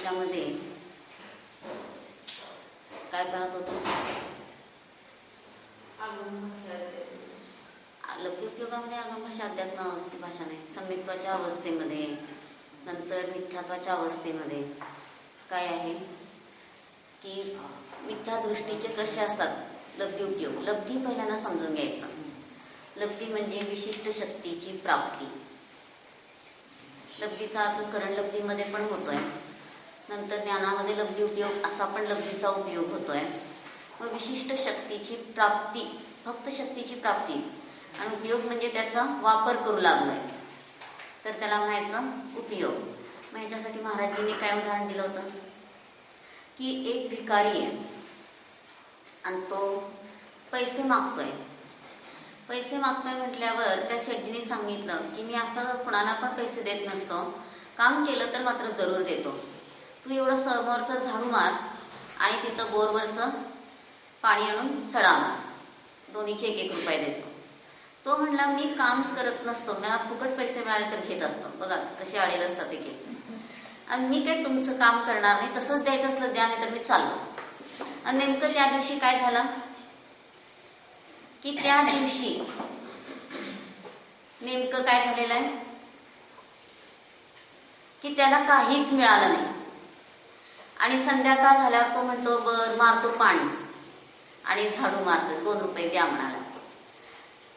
याच्यामध्ये काय पाहत होतो? लब्धी उपयोगामध्ये आगम भाषा, अध्यात्म भाषा नाही, संमित्वाच्या अवस्थेमध्ये, नंतर मिथ्यात्वाच्या अवस्थेमध्ये काय आहे की मिथ्या दृष्टीचे कसे असतात लब्धी उपयोग. लब्धी पहिल्यांदा समजून घ्यायचं. लब्धी म्हणजे विशिष्ट शक्तीची प्राप्ती. लब्धीचा अर्थ करण लब्धीमध्ये पण होतोय, नंतर ज्ञानामध्ये लब्धी उपयोग असा पण लब्धीचा उपयोग होतोय. मग विशिष्ट शक्तीची प्राप्ती, फक्त शक्तीची प्राप्ती, आणि उपयोग म्हणजे त्याचा वापर करू लागलोय, तर त्याला म्हणायचं उपयोग. मग ह्याच्यासाठी महाराजांनी काय उदाहरण दिलं होतं की एक भिकारी आहे आणि तो पैसे मागतोय. पैसे मागतोय म्हटल्यावर त्या शेठजीने सांगितलं की मी असं कुणाला पण पैसे देत नसतो, काम केलं तर मात्र जरूर देतो. तू एवढं समोरचं झाडू मार आणि तिथं बोरवरचं पाणी आणून सडा मार, दोन्हीचे 1-1 रुपये देतो. तो म्हणला मी काम करत नसतो, मला फुकट पैसे मिळाले तर घेत असतो. बघा कसे आलेले असतात एक. आणि मी काय तुमचं काम करणार नाही, तसंच द्यायचं असलं द्या, नाही तर मी चाललो. आणि नेमकं त्या दिवशी काय झालं की त्या दिवशी नेमकं काय झालेलं आहे की त्याला काहीच मिळालं नाही. आणि संध्याकाळ झाल्यावर तो म्हणतो बर मारतो पाणी आणि झाडू मारतो, 2 रुपये द्या म्हणाला.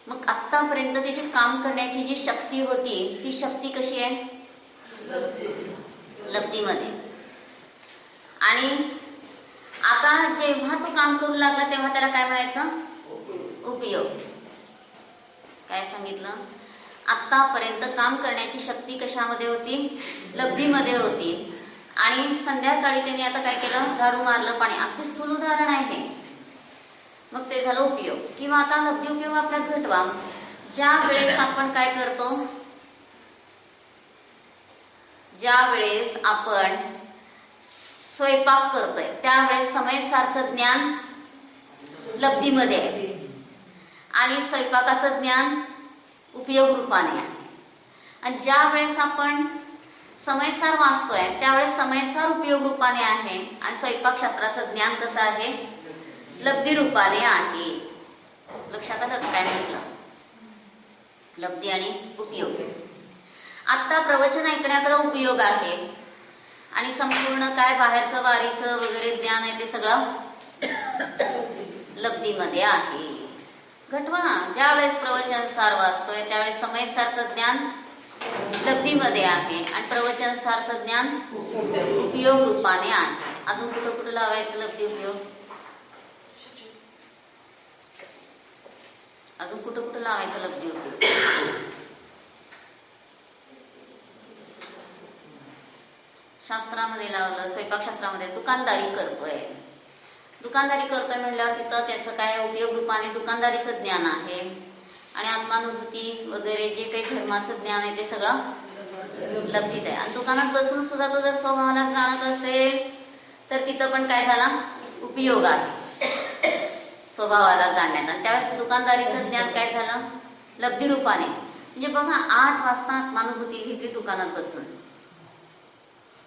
मग आतापर्यंत त्याची काम करण्याची जी शक्ती होती ती शक्ती कशी आहे? लब्धीमध्ये. आणि आता जेव्हा तो काम करू लागला तेव्हा त्याला काय म्हणायचं? उपयोग. काय सांगितलं? आतापर्यंत काम करण्याची शक्ती कशामध्ये होती? लब्धीमध्ये होती. आणि संध्याकाळी त्यांनी आता काय केलं? झाडू मारलं, पाणी. अगदी स्थूल उदाहरण आहे. मग ते झालं उपयोग. किंवा आता लब्धी उपयोग आपल्यात घटवा. ज्या वेळेस आपण काय करतो, ज्या वेळेस आपण स्वयंपाक करतोय त्यावेळेस समयसारचं ज्ञान लब्धीमध्ये आहे आणि स्वयंपाकाचं ज्ञान उपयोग रूपाने आहे. आणि ज्या वेळेस आपण समयसार वाचतोय त्यावेळेस समयसार उपयोग रूपाने आहे आणि स्वयंपाक शास्त्राचं ज्ञान कसं आहे? लब्धी रूपाने आहे. लक्षात आलं काय म्हटलं? लब्धी आणि उपयोग. आता प्रवचन ऐकण्याकडे उपयोग आहे आणि संपूर्ण काय बाहेरचं वारीचं वगैरे ज्ञान आहे ते सगळं लब्धीमध्ये आहे. घटवा ज्या वेळेस प्रवचन सार वाचतोय त्यावेळेस समयसारचं ज्ञान लब्धीमध्ये आहे आणि प्रवचन सारचं ज्ञान उपयोग रूपाने आहे. अजून कुठं कुठं लावायचं लब्धी उपयोग? अजून कुठं कुठं लावायचं लब्धी उपयोग? शास्त्रामध्ये लावलं, स्वयंपाक शास्त्रामध्ये. दुकानदारी करतोय, दुकानदारी करतोय म्हणल्यावर तिथं त्याचं काय उपयोग रूपाने दुकानदारीचं ज्ञान आहे. आणि आत्मानुभूती वगैरे जे काही धर्माचं ज्ञान आहे ते सगळं लब्धीत आहे. आणि दुकानात बसून सुद्धा तो जर स्वभावाला जाणत असेल तर तिथं पण काय झाला? उपयोग आहे स्वभावाला जाणण्याचा. आणि त्यावेळेस दुकानदारीचं ज्ञान काय झालं? लब्धी रूपाने. म्हणजे बघा 8 वाजता आत्मानुभूती घेतली दुकानात बसून,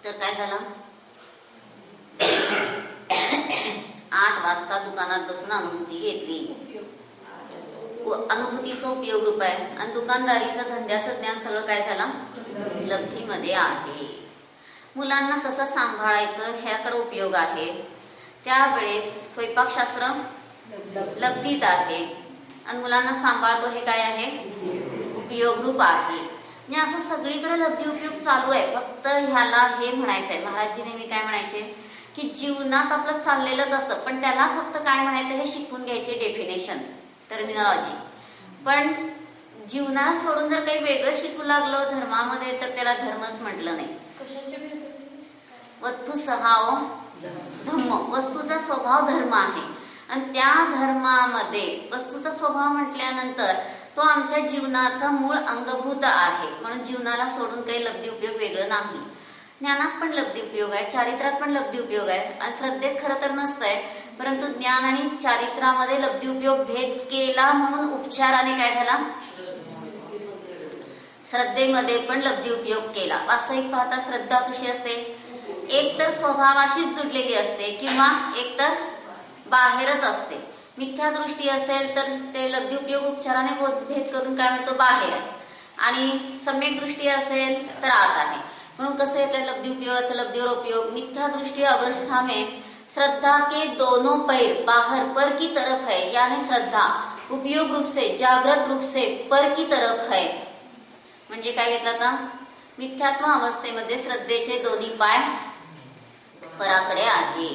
तर काय झालं? 8 वाजता दुकानात बसून अनुभूती घेतली, अनुभूतीचा उपयोग रूप आहे. आणि दुकानदारीचं धंद्याचं ज्ञान सगळं काय झालं? लब्धीमध्ये आहे. मुलांना कसं सांभाळायचं ह्याकडे उपयोग आहे. त्यावेळेस स्वयंपाक शास्त्र लब्धीत आहे आणि मुलांना सांभाळतो हे काय आहे? उपयोग रूप आहे. म्हणजे असं सगळीकडे लब्धी उपयोग चालू आहे. फक्त ह्याला हे म्हणायचंय, महाराजजी नेहमी काय म्हणायचे की जीवनात आपलं चाललेलंच असतं, पण त्याला फक्त काय म्हणायचं हे शिकून घ्यायचे, डेफिनेशन, टर्मिनॉलॉजी. पण जीवनात सोडून जर काही वेगळं शिकू लागलो धर्मामध्ये तर त्याला धर्मच म्हटलं नाही. वस्तू स्वभाव धम्म, वस्तूचा स्वभाव धर्म आहे. आणि त्या धर्मामध्ये वस्तूचा स्वभाव म्हटल्यानंतर तो आमच्या जीवनाचा मूळ अंगभूत आहे. म्हणून जीवनाला सोडून काही लब्धी उपयोग वेगळं नाही. ज्ञानात पण लब्धी उपयोग आहे, चारित्र्यात पण लब्धी उपयोग आहे. आणि श्रद्धेत खरं तर नसतंय, परंतु ज्ञान आणि चारित्र्यामध्ये लब्धी उपयोग भेद केला म्हणून उपचाराने काय झाला? श्रद्धेमध्ये पण लब्धी उपयोग केला. वास्तविक पाहता श्रद्धा कशी असते एकतर स्वभावाशीच जुडलेली असते किंवा एकतर बाहेरच असते. मिथ्या दृष्टी असेल तर ते लब्धी उपयोग उपचाराने भेद करून काय म्हणतो बाहेर आहे, आणि सम्यक दृष्टी असेल तर आत आहे. म्हणून कसं येतं लब्धी उपयोगाचा लब्धी और उपयोग. मिथ्या दृष्टी अवस्था में श्रद्धा के दोनों पैर बाहर पर की तरफ है, यानी श्रद्धा उपयोग रूप से जागृत रूप से पर की तरफ है. म्हणजे काय घेतलं आता, मिथ्यात्व अवस्थेमध्ये श्रद्धेचे दोन्ही पाय पराकडे आहे.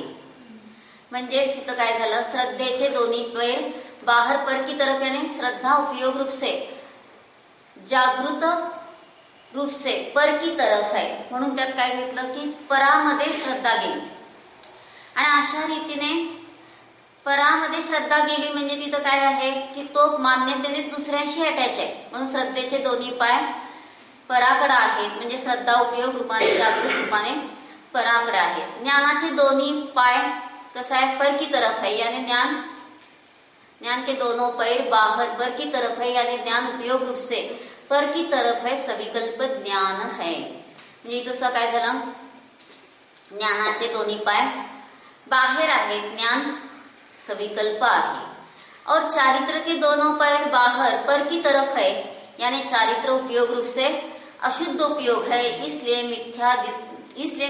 म्हणजेच तिथं काय झालं, श्रद्धेचे दोन्ही पैर बाहर पर की तरफ, यानी श्रद्धा उपयोग रूप से जागृत रूप से पर की तरफ है. म्हणून त्यात काय घेतलं की परामध्ये श्रद्धा गेली, आणि अशा रीतीने परामध्ये श्रद्धा गेली म्हणजे तिथं काय आहे की तो मान्यतेने दुसऱ्याशी अटॅच आहे. म्हणून श्रद्धेचे दोन्ही पाय पराकडे आहेत, म्हणजे श्रद्धा उपयोग रूपाने जागृत रूपाने पराकडे आहेत. ज्ञानाचे दोन्ही पाय कसं आहे, पर की तरफ है, यानी ज्ञान के दोनों पैर बाहर पर की तरफ है, यानी ज्ञान उपयोग रूप से पर की तरफ है, सविकल्प ज्ञान है. म्हणजे इथं काय झालं, ज्ञानाचे दोन्ही पाय बाहेर आहेत, ज्ञान सविकल्प आहे. और चारित्र के दोनों पैर बाहर पर की तरफ है, यानी चारित्र उपयोग रूप से अशुद्ध उपयोग है, इसलिए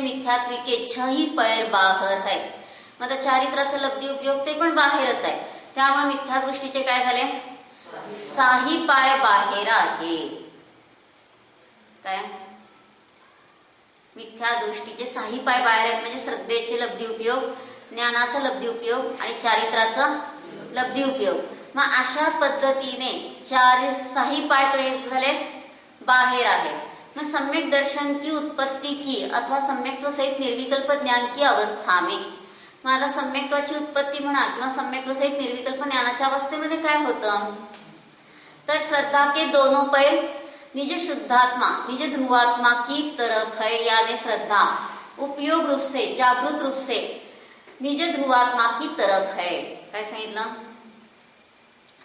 मिथ्यात्व के 6 ही पैर बाहर है. मतलब चारित्राचं लब्धी उपयोग ते पण बाहेरच आहे, त्यामुळे मिथ्या दृष्टीचे काय झाले 6 पाय बाहेर आहे. काय मिथ्या दृष्टीचे 6 पाय बाहेर आहेत, म्हणजे श्रद्धेचे लब्धी उपयोग, ज्ञानाचा लब्धी उपयोग आणि चारित्राचा लब्धी उपयोग. मग अशा पद्धतीने 6 पाय कसे झाले बाहेर आहेत. मग सम्यक दर्शन की उत्पत्ती की अथवा सम्यक्त्व सहित निर्विकल्प ज्ञान की अवस्था में, मला सम्यक्त्वाची उत्पत्ती म्हणा किंवा सम्यक्त्व सहित निर्विकल्प ज्ञानाच्या अवस्थेमध्ये काय होतं, तर श्रद्धा के दोनों पैर निज शुद्धात्मा निज ध्रुवात्मा की तरफ है, यानी श्रद्धा उपयोग रूप से जागृत रूप से निज ध्रुवात्मा की तरफ है. काय सांगितलं,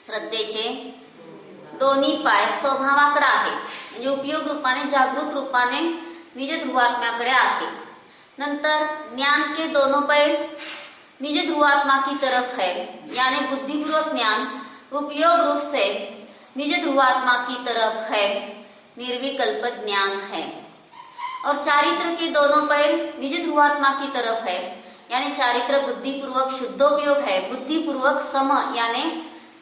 श्रद्धेचे दोन्ही पाय स्वभावाकडे आहे, म्हणजे उपयोग रूपाने जागृत रूपाने निज ध्रुवात्म्याकडे आहे. नंतर ज्ञान के दोनों पैर निज ध्रुवात्मा की तरफ है, यानी बुद्धिपूर्वक ज्ञान उपयोग रूप से निज ध्रुवात्मा की तरफ है, निर्विकल्प ज्ञान है. और चारित्र के दोनों पैर निज ध्रुवात्मा की तरफ है, यानी चारित्र बुद्धिपूर्वक शुद्धोपयोग है, बुद्धिपूर्वक सम यानी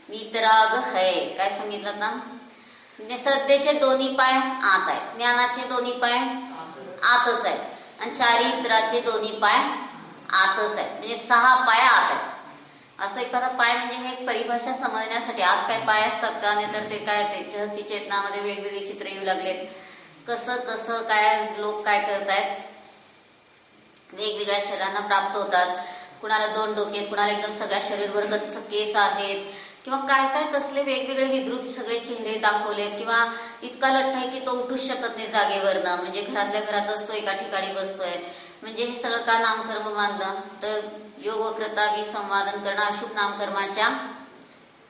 वितराग है. काय सांगितलं ना, श्रद्धेचे दोन्ही पाय आत आहेत, ज्ञानाचे दोन्ही पाय आतच आहेत, आणि चारित्राचे दोन्ही पाय आतच आहेत, म्हणजे 6 पाय आत आहेत. असं एखादा पाय म्हणजे हे एक परिभाषा समजण्यासाठी, आत काय पाय असतात का, नाही तर ते काय ते चेतनामध्ये वेगवेगळी चित्र येऊ लागलेत. कसं कसं काय लोक काय करतायत, वेगवेगळ्या शरीरांना प्राप्त होतात. कुणाला 2 डोके आहेत, कुणाला एकदम सगळ्या शरीरभर गच्च केस आहेत, किंवा काय काय कसले वेगवेगळे विद्रूप सगळे चेहरे दाखवलेत, किंवा इतका लठ्ठ आहे की तो उठूच शकत नाही जागेवरनं, म्हणजे घरातल्या घरातच तो एका ठिकाणी बसतोय. म्हणजे हे सगळं का नामकर्म मानलं, तर योग वक्रता विसंवादन करणं अशुभ नामकर्माच्या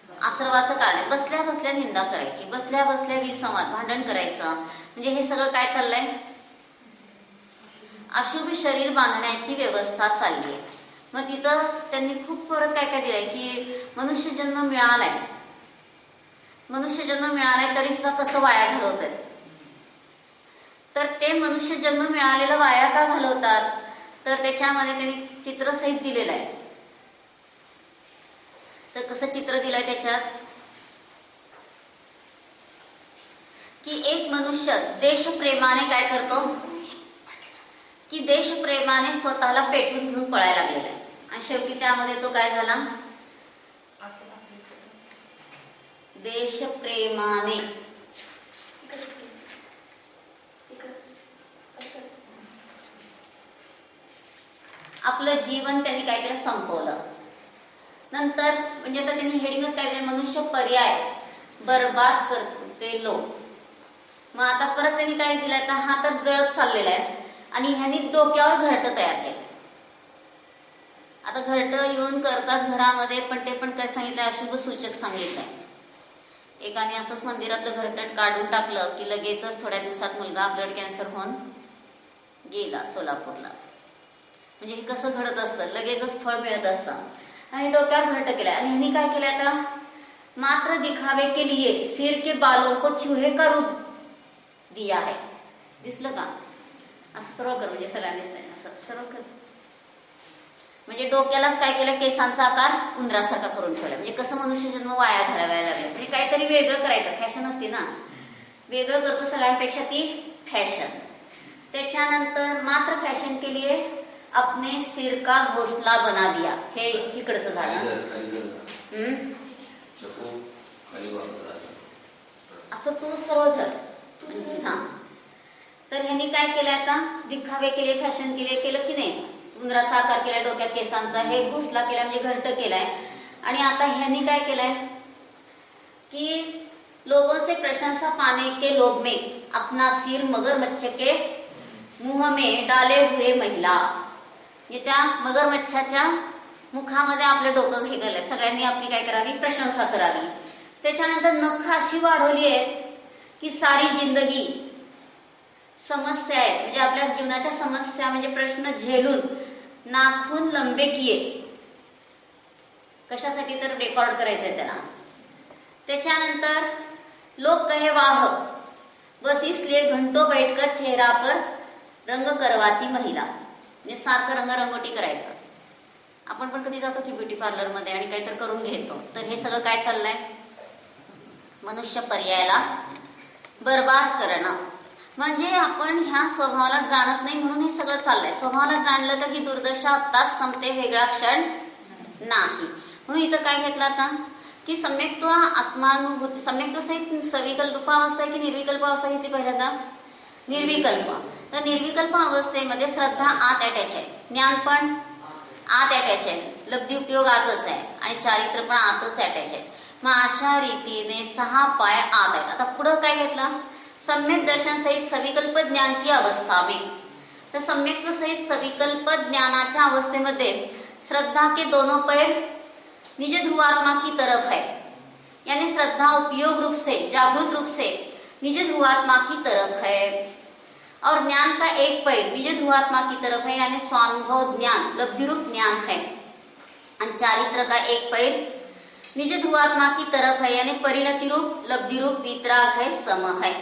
आश्रवाचं कारण आहे. बसल्या बसल्या निंदा करायची, बसल्या बसल्या विसंवाद भांडण करायचं, म्हणजे हे सगळं काय चाललंय, अशुभ शरीर बांधण्याची व्यवस्था चालली आहे. मग तिथं त्यांनी खूप परत काय काय दिलंय की मनुष्य जन्म मिळालाय, मनुष्य जन्म मिळालाय तरी सुद्धा कसं वाया घालवतात. तर ते मनुष्य जन्म मिळालेलं वाया का घालवतात, तर त्याच्यामध्ये त्यांनी चित्रसहित दिलेलं आहे. तर कसं चित्र दिलंय त्याच्यात, की एक मनुष्य देशप्रेमाने काय करतो, की देशप्रेमाने स्वतःला पेटून घेऊन पळायला लागलेला आहे, आणि शेवटी त्यामध्ये तो काय झाला, देशप्रेमाने आपलं जीवन त्यांनी काय केलं, संपवलं. नंतर म्हणजे आता त्यांनी हेडिंगच काय केलं, मनुष्य पर्याय बरबाद करते लोक. मग आता परत त्यांनी काय दिलंय, तर हा तर जळत चाललेला आहे, आणि ह्यांनी डोक्यावर घरटं तयार केलं. आता घरटं येऊन करतात घरामध्ये, पण ते पण काय सांगितलं, अशुभ सूचक सांगितलंय. एकाने असंच मंदिरातलं घरटं काढून टाकलं की लगेचच थोड्या दिवसात मुलगा ब्लड कॅन्सर होऊन गेला सोलापूरला. म्हणजे हे कसं घडत असतं, लगेचच फळ मिळत असतं. आणि डोक्यावर घरट केलाय. आणि ह्यांनी काय केलंय आता, मात्र दिखावे के लिए सिर के बालों को चूहे का रूप दिया है. दिसलं का? असं सरळ कर, म्हणजे सगळ्यांना दिसतंय. असं सरळ कर. म्हणजे डोक्यालाच काय केलं, केसांचा आकार उंदरासारखा करून ठेवला. म्हणजे कसं मनुष्य जन्म वाया घालवायला लागले. म्हणजे काहीतरी वेगळं करायचं, फॅशन असते ना, वेगळं करतो सगळ्यांपेक्षा ती फॅशन. त्याच्यानंतर मात्र फॅशन के लिए अपने सिर का घोसला बना दिया. हे इकडचं झालं. असं तू सर्व धर. हा, तर ह्यांनी काय केलंय आता, दिखावे केले, फॅशन केले, केलं की नाही, उंदराचा आकार केलाय, डोक्यात केसांचा, हे घोसला केलाय म्हणजे घरट केलाय. आणि आता ह्यांनी काय केलंय की लोगों से प्रशंसा पाने के लोभ में अपना सिर मगरमच्छ के मुंह में डाले हुए महिला. म्हणजे त्या मगरमच्छाच्या मुखामध्ये आपलं डोकं हे केलंय. सगळ्यांनी आपली काय करावी, प्रशंसा करावी. त्याच्यानंतर नख अशी वाढवली आहे की सारी जिंदगी समस्या आहे, म्हणजे आपल्या जीवनाच्या समस्या म्हणजे प्रश्न झेलून नाखून लंबे किए. कशासाठी, तर रेकॉर्ड करायचंय त्याला. त्याच्यानंतर लोग कहे वाह बस इसलिए घंटों बैठकर चेहरा पर रंग करवाती महिला. म्हणजे सारखं रंगरंगोटी करायचं. आपण पण कधी जातो की ब्युटी पार्लर मध्ये आणि काहीतरी करून घेतो. तर हे सगळं काय चाललंय, मनुष्य पर्यायाला बर्बाद करणं. म्हणजे आपण ह्या स्वभावाला जाणत नाही म्हणून हे सगळं चाललंय. स्वभावाला जाणलं तर ही दुर्दशा आत्ताच संपते, वेगळा क्षण नाही. म्हणून इथं काय घेतलं आता की सम्यक्त्व आत्मानुभूती, सम्यक्त्व सहित सविकल्प अवस्था की निर्विकल्प अवस्था घेतली पहिल्यांदा, निर्विकल्प. तर निर्विकल्प अवस्थेमध्ये श्रद्धा आत अटॅच आहे, ज्ञान पण आत अटॅच आहे, लब्धी उपयोग आतच आहे आणि चारित्र्य पण आतच अटॅच आहे. मग अशा रीतीने 6 पाय आत आहेत. आता पुढं काय घेतलं, सम्यक दर्शन सहित सविकल्प ज्ञान की अवस्था में. तर सम्यक्त्व सहित सविकल्प ज्ञानाच्या अवस्थेमध्ये श्रद्धा के दोनों पैर निज ध्रुवात्मा की तरफ है, यानी श्रद्धा उपयोग रूप से, जागृत रूप से निज ध्रुवात्मा की तरफ है. और ज्ञान का एक पैर निज ध्रुवात्मा की तरफ है, यानी स्वानुभव ज्ञान, लब्धिरूप ज्ञान है. और चारित्र का एक पैर निज ध्रुवात्मा की तरफ है, यानी परिणति रूप, लब्धि रूप वितराग है, सम है.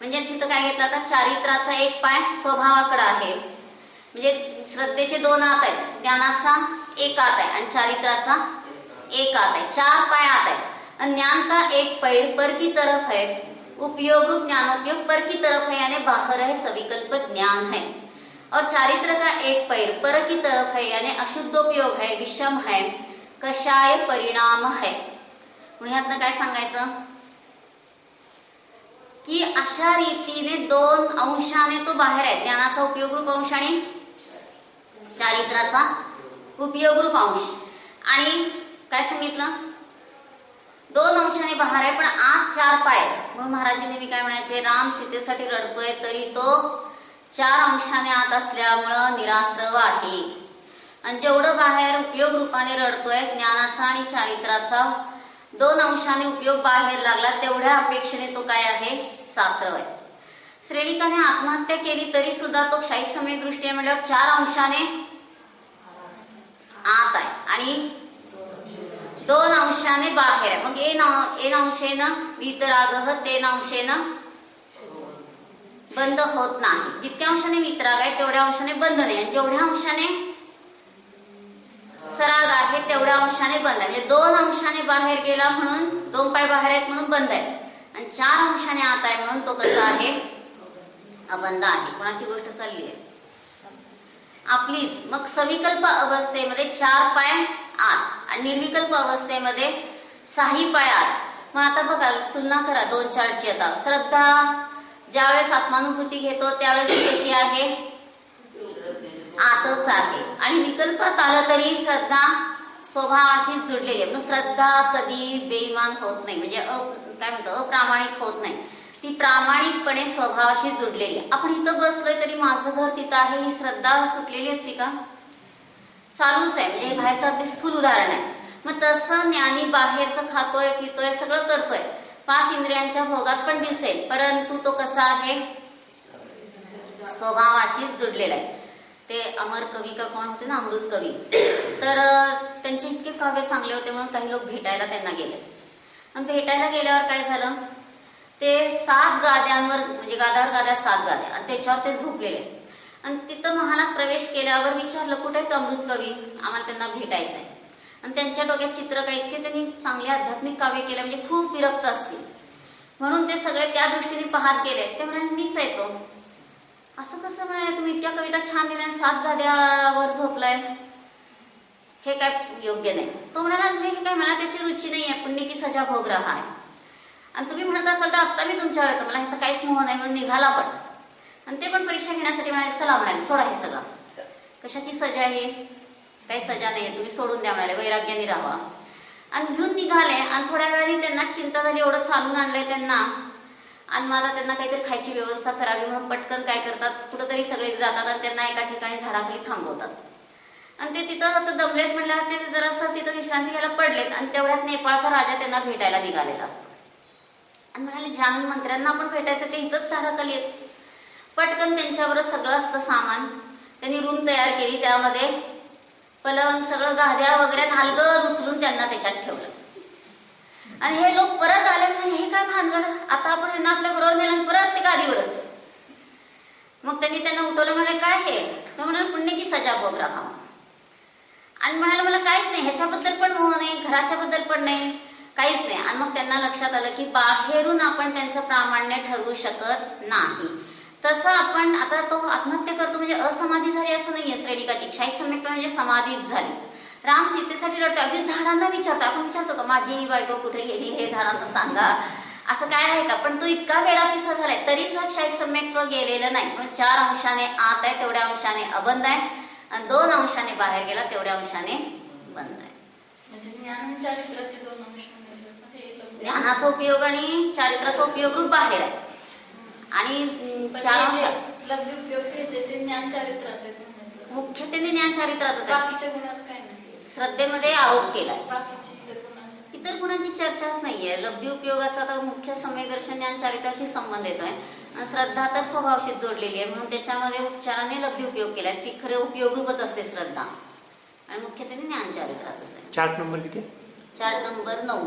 म्हणजे तिथं काय घेतलं आता, चारित्राचा एक पाय स्वभावाकडे आहे. म्हणजे श्रद्धेचे 2 हात आहेत, ज्ञानाचा 1 हात आहे आणि चारित्राचा 1 हात आहे. 4 पाय हात आहेत. ज्ञान का एक पैर पर की तरफ है, उपयोग रूप ज्ञानोपयोग पर की तरफ है, यानी बाहर है, सविकल्प ज्ञान है. और चारित्र का एक पैर पर की तरफ है, यानी अशुद्धोपयोग है, विषम है, कषाय परिणाम है. म्हणून ह्यातनं काय सांगायचं की अशा रीतीने 2 अंशाने तो बाहेर आहे. ज्ञानाचा उपयोग रूप अंश आणि चारित्राचा उपयोग रूप अंश. आणि काय सांगितलं, 2 अंशाने बाहेर आहे पण आत 4 पाय. म्हणून महाराज नेहमी काय म्हणायचे, राम सीतेसाठी रडतोय तरी तो 4 अंशाने आत असल्यामुळं निराश्रव आहे. आणि जेवढं बाहेर उपयोग रूपाने रडतोय, ज्ञानाचा आणि चारित्राचा 2 अंशाने उपयोग बाहेर लागला, तेवढ्या अपेक्षेने तो काय आहे, सासरव आहे. श्रेणिकाने आत्महत्या केली तरी सुद्धा तो क्षायिक समय दृष्टी म्हणल्यावर 4 अंशाने आत आहे आणि 2 अंशाने बाहेर आहे. मग एन अंशेन वितराग, तेन अंशेन बंद होत नाही. जितक्या अंशाने वितराग आहे तेवढ्या अंशाने बंद नाही, आणि जेवढ्या अंशाने सराग आहे तेवढ्या अंशाने बंद आहे. म्हणजे 2 अंशाने बाहेर गेला म्हणून 2 पाय बाहेर आहेत म्हणून बंद आहे, आणि 4 अंशाने आत आहे म्हणून तो कसा आहे, अबंद आहे. कोणाची गोष्ट चालली आहे आपलीच. मग सविकल्प अवस्थेमध्ये 4 पाय आत आणि निर्विकल्प अवस्थेमध्ये 6 पाय आत. मग आता बघा, तुलना करा 2, 4ची. आता श्रद्धा ज्यावेळेस आत्मानुभूती घेतो त्यावेळेस कशी आहे, आतच आहे. आणि विकल्पात आलं तरी श्रद्धा स्वभावाशी जुडलेली आहे. श्रद्धा कधी बेईमान होत नाही, म्हणजे काय म्हणतो, अप्रामाणिक होत नाही. ती प्रामाणिकपणे स्वभावाशी जुडलेली आहे. आपण इथं बसलोय तरी माझं घर तिथं आहे, ही श्रद्धा सुटलेली असती का, चालूच आहे. म्हणजे बाहेरचं अगदी स्थूल उदाहरण आहे. मग तसं ज्ञानी बाहेरचं खातोय, पितोय, सगळं करतोय, 5 इंद्रियांच्या भोगात पण दिसेल, परंतु तो कसा आहे, स्वभावाशी जुडलेला आहे. ते अमर कवी का कोण होते ना, अमृत कवी, तर त्यांचे इतके काव्य चांगले होते म्हणून काही लोक भेटायला त्यांना गेले. आणि भेटायला गेल्यावर काय झालं, ते 7 गाद्यांवर, म्हणजे गाद्यावर गाद्या 7 गाद्या, आणि त्याच्यावर ते झोपलेले. आणि तिथं महालात प्रवेश केल्यावर विचारलं कुठे आहेत अमृत कवी, आम्हाला त्यांना भेटायचं आहे. आणि त्यांच्या डोक्यात चित्र काय, इतके त्यांनी चांगले आध्यात्मिक काव्य केले, म्हणजे खूप विरक्त असतील म्हणून ते सगळे त्या दृष्टीने पाहत गेले. ते म्हणाले मीच येतो. असं कसं म्हणाले, तुम्ही इतक्या कविता छान दिल्या, 7 गाद्यावर झोपलाय, हे काय योग्य नाही. तो म्हणाला नाही, हे काय, मला त्याची रुची नाही आहे, पुण्य की सजा भोग रहा आहे. आणि तुम्ही म्हणत असाल तर आता मी तुमच्यावर येतो, मला ह्याचा काहीच मोह नाही. म्हणून निघाला पण. आणि ते पण परीक्षा घेण्यासाठी म्हणाले चला, म्हणाले सोडा हे सगळं. कशाची सजा आहे, काही सजा नाही, तुम्ही सोडून द्या म्हणाले, वैराग्याने राहा. आणि घेऊन निघाले. आणि थोड्या वेळाने त्यांना चिंता झाली, एवढं चालून आणलंय त्यांना, आणि मला त्यांना काहीतरी खायची व्यवस्था करावी म्हणून पटकन काय करतात, कुठंतरी सगळे जातात आणि त्यांना एका ठिकाणी झाडाखाली थांबवतात. आणि ते तिथं आता दमलेत म्हणल्यावर ते जरासं तिथं विश्रांती घ्यायला पडलेत. आणि तेवढ्यात नेपाळचा राजा त्यांना भेटायला निघालेला असतो. आणि म्हणाले जान मंत्र्यांना आपण भेटायचं, ते इथंच झाडाखाली आहेत. पटकन त्यांच्यावर सगळं असतं सामान, त्यांनी रूम तयार केली, त्यामध्ये पलंग सगळं गाद्या वगैरे हलगत उचलून त्यांना त्याच्यात ठेवलं. आणि हे लोक परत आले, म्हणाले हे काय भानगड, आता आपण यांना आपल्या बरोबर नेलं, परत ते गाडीवरच. मग त्यांनी त्यांना उठवलं, म्हणाले काय हे, तर म्हणाले पुण्य की सजा भोग रहा. आणि म्हणाले मला काहीच नाही, ह्याच्याबद्दल पण मोह नाही, घराच्या बद्दल पण नाही, काहीच नाही. आणि मग त्यांना लक्षात आलं की बाहेरून आपण त्यांचं प्रामाण्य ठरवू शकत नाही. तसं आपण आता तो आत्महत्या करतो म्हणजे असमाधी झाली असं नाहीये. श्रेणिकाची क्षायिक सम्यक्ता म्हणजे समाधीच झाली. राम सीतेसाठी रडतो, अगदी झाडांना विचारतो. आपण विचारतो का माझी ही बायको कुठे गेली, हे झाडांना सांगा, असं काय आहे का? पण तो इतका वेडापिसा झालाय तरी सुद्धा क्षायिक सम्यक्त्व गेलेलं नाही. पण 4 अंशाने आत आहे तेवढ्या अंशाने अबंध आहे, आणि 2 अंशाने बाहेर गेला तेवढ्या अंशाने बंद आहे. ज्ञानाचा उपयोग आणि चारित्राचा उपयोग रूप बाहेर आहे, आणि 4 अंशात मुख्यतेने ज्ञान चारित्रातच आहे. श्रद्धेमध्ये आरोप केलाय, इतर गुणांची चर्चाच नाहीये. लब्धी उपयोगाचा तर मुख्य सम्यक दर्शन ज्ञान चारित्राशी संबंध येतोय. श्रद्धा तर स्वभावशीच जोडलेली आहे, म्हणून त्याच्यामध्ये उपचाराने लब्धी उपयोग केलाय. ती खरे उपयोग रूपच असते श्रद्धा, आणि मुख्यतेने ज्ञान चारित्राच आहे. चार्ट नंबर किती? Chart number 9.